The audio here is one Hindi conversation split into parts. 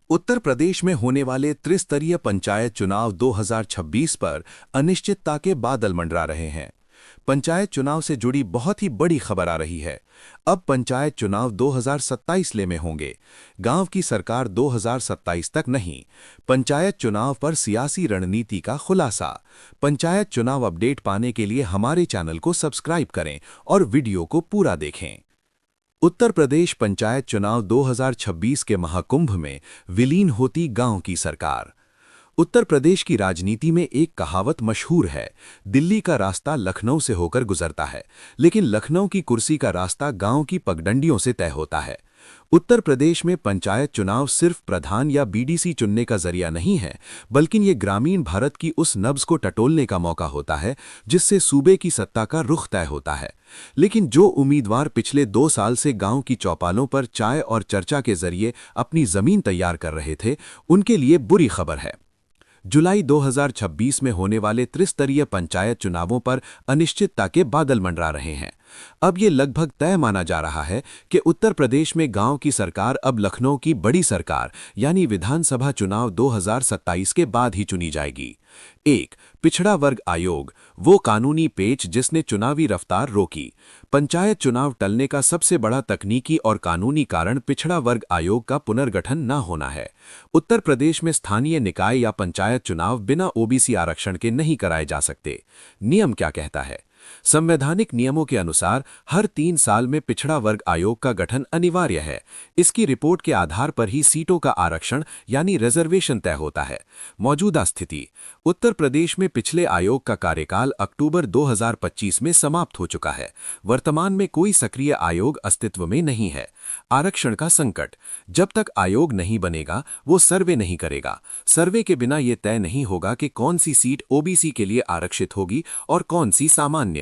उत्तर प्रदेश में होने वाले त्रिस्तरीय पंचायत चुनाव 2026 पर अनिश्चितता के बादल मंडरा रहे हैं। पंचायत चुनाव से जुड़ी बहुत ही बड़ी खबर आ रही है। अब पंचायत चुनाव 2027 में होंगे। गांव की सरकार 2027 तक नहीं। पंचायत चुनाव पर सियासी रणनीति का खुलासा। पंचायत चुनाव अपडेट पाने के लिए हमारे चैनल को सब्सक्राइब करें और वीडियो को पूरा देखें। उत्तर प्रदेश पंचायत चुनाव 2026 के महाकुंभ में विलीन होती गांव की सरकार। उत्तर प्रदेश की राजनीति में एक कहावत मशहूर है, दिल्ली का रास्ता लखनऊ से होकर गुजरता है, लेकिन लखनऊ की कुर्सी का रास्ता गांव की पगडंडियों से तय होता है। उत्तर प्रदेश में पंचायत चुनाव सिर्फ प्रधान या बीडीसी चुनने का जरिया नहीं है, बल्कि ये ग्रामीण भारत की उस नब्ज को टटोलने का मौका होता है जिससे सूबे की सत्ता का रुख तय होता है। लेकिन जो उम्मीदवार पिछले 2 साल से गांव की चौपालों पर चाय और चर्चा के जरिए अपनी जमीन तैयार कर रहे थे, उनके लिए बुरी खबर है। जुलाई 2026 में होने वाले त्रिस्तरीय पंचायत चुनावों पर अनिश्चितता के बादल मंडरा रहे हैं। अब ये लगभग तय माना जा रहा है कि उत्तर प्रदेश में गांव की सरकार अब लखनऊ की बड़ी सरकार यानी विधानसभा चुनाव 2027 के बाद ही चुनी जाएगी। एक, पिछड़ा वर्ग आयोग, वो कानूनी पेच जिसने चुनावी रफ्तार रोकी। पंचायत चुनाव टलने का सबसे बड़ा तकनीकी और कानूनी कारण पिछड़ा वर्ग आयोग का पुनर्गठन न होना है। उत्तर प्रदेश में स्थानीय निकाय या पंचायत चुनाव बिना ओबीसी आरक्षण के नहीं कराए जा सकते। नियम क्या कहता है? संवैधानिक नियमों के अनुसार हर 3 साल में पिछड़ा वर्ग आयोग का गठन अनिवार्य है। इसकी रिपोर्ट के आधार पर ही सीटों का आरक्षण यानी रिजर्वेशन तय होता है। मौजूदा स्थिति: उत्तर प्रदेश में पिछले आयोग का कार्यकाल अक्टूबर 2025 में समाप्त हो चुका है। वर्तमान में कोई सक्रिय आयोग अस्तित्व में नहीं है। आरक्षण का संकट: जब तक आयोग नहीं बनेगा वो सर्वे नहीं करेगा। सर्वे के बिना ये तय नहीं होगा कि कौन सी सीट ओबीसी के लिए आरक्षित होगी और कौन सी सामान्य।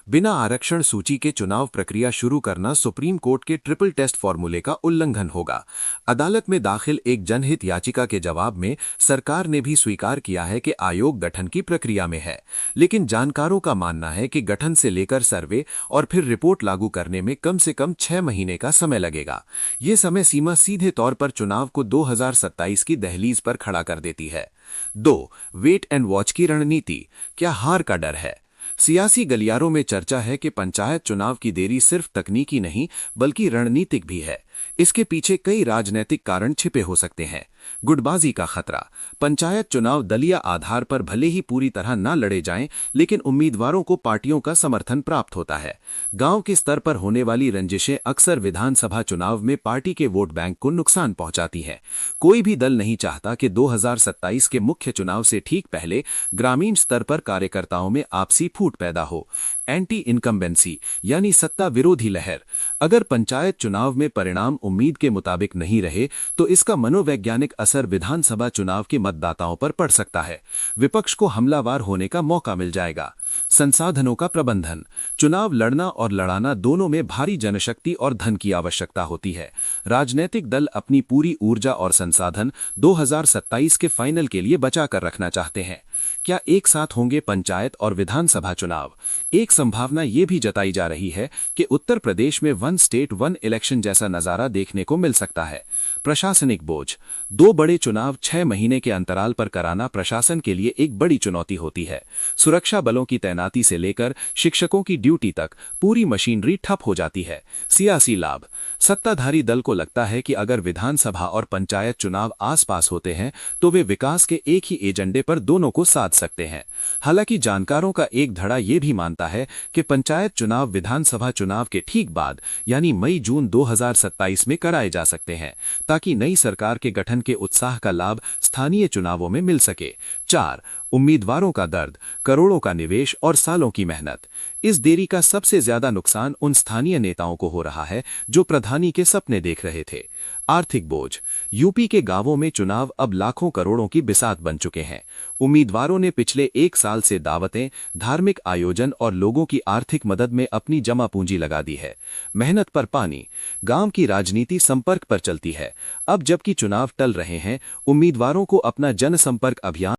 बिना आरक्षण सूची के चुनाव प्रक्रिया शुरू करना सुप्रीम कोर्ट के ट्रिपल टेस्ट फॉर्मूले का उल्लंघन होगा। अदालत में दाखिल एक जनहित याचिका के जवाब में सरकार ने भी स्वीकार किया है कि आयोग गठन की प्रक्रिया में है, लेकिन जानकारों का मानना है कि गठन से लेकर सर्वे और फिर रिपोर्ट लागू करने में कम से कम 6 महीने का समय लगेगा। ये समय सीमा सीधे तौर पर चुनाव को 2027 की दहलीज पर खड़ा कर देती है। 2, वेट एंड वॉच की रणनीति, क्या हार का डर है? सियासी गलियारों में चर्चा है कि पंचायत चुनाव की देरी सिर्फ तकनीकी नहीं बल्कि रणनीतिक भी है। इसके पीछे कई राजनीतिक कारण छिपे हो सकते हैं। गुटबाजी का खतरा: पंचायत चुनाव दलीय आधार पर भले ही पूरी तरह न लड़े जाएं, लेकिन उम्मीदवारों को पार्टियों का समर्थन प्राप्त होता है। गांव के स्तर पर होने वाली रंजिशें अक्सर विधानसभा चुनाव में पार्टी के वोट बैंक को नुकसान पहुंचाती हैं। कोई भी दल नहीं चाहता कि 2027 के मुख्य चुनाव से ठीक पहले ग्रामीण स्तर पर कार्यकर्ताओं में आपसी फूट पैदा हो। एंटी इनकम्बेंसी यानी सत्ता विरोधी लहर: अगर पंचायत चुनाव में परिणाम उम्मीद के मुताबिक नहीं रहे तो इसका मनोवैज्ञानिक असर विधानसभा चुनाव के मतदाताओं पर पड़ सकता है। विपक्ष को हमलावर होने का मौका मिल जाएगा। संसाधनों का प्रबंधन: चुनाव लड़ना और लड़ाना दोनों में भारी जनशक्ति और धन की आवश्यकता होती है। राजनीतिक दल अपनी पूरी ऊर्जा और संसाधन 2027 के फाइनल के लिए बचा कर रखना चाहते हैं। क्या एक साथ होंगे पंचायत और विधानसभा चुनाव? एक संभावना ये भी जताई जा रही है कि उत्तर प्रदेश में 1 स्टेट 1 इलेक्शन जैसा नजारा देखने को मिल सकता है। प्रशासनिक बोझ: 2 बड़े चुनाव 6 महीने के अंतराल पर कराना प्रशासन के लिए एक बड़ी चुनौती होती है। सुरक्षा बलों की तैनाती से लेकर शिक्षकों की ड्यूटी तक पूरी मशीनरी ठप हो जाती है। सियासी लाभ: सत्ताधारी दल को लगता है कि अगर विधानसभा और पंचायत चुनाव आसपास होते हैं तो वे विकास के एक ही एजेंडे पर दोनों को साध सकते हैं। हालांकि जानकारों का एक धड़ा यह भी मानता है कि पंचायत चुनाव विधानसभा चुनाव के ठीक बाद यानी मई-जून 2027 में कराए जा सकते हैं, ताकि नई सरकार के गठन के उत्साह का लाभ स्थानीय चुनावों में मिल सके। 4, उम्मीदवारों का दर्द, करोड़ों का निवेश और सालों की मेहनत। इस देरी का सबसे ज्यादा नुकसान उन स्थानीय नेताओं को हो रहा है जो प्रधानी के सपने देख रहे थे। आर्थिक बोझ: यूपी के गांवों में चुनाव अब लाखों करोड़ों की बिसात बन चुके हैं। उम्मीदवारों ने पिछले 1 साल से दावतें, धार्मिक आयोजन और लोगों की आर्थिक मदद में अपनी जमा पूंजी लगा दी है। मेहनत पर पानी: गांव की राजनीति संपर्क पर चलती है। अब जबकि चुनाव टल रहे हैं, उम्मीदवारों को अपना जनसंपर्क अभियान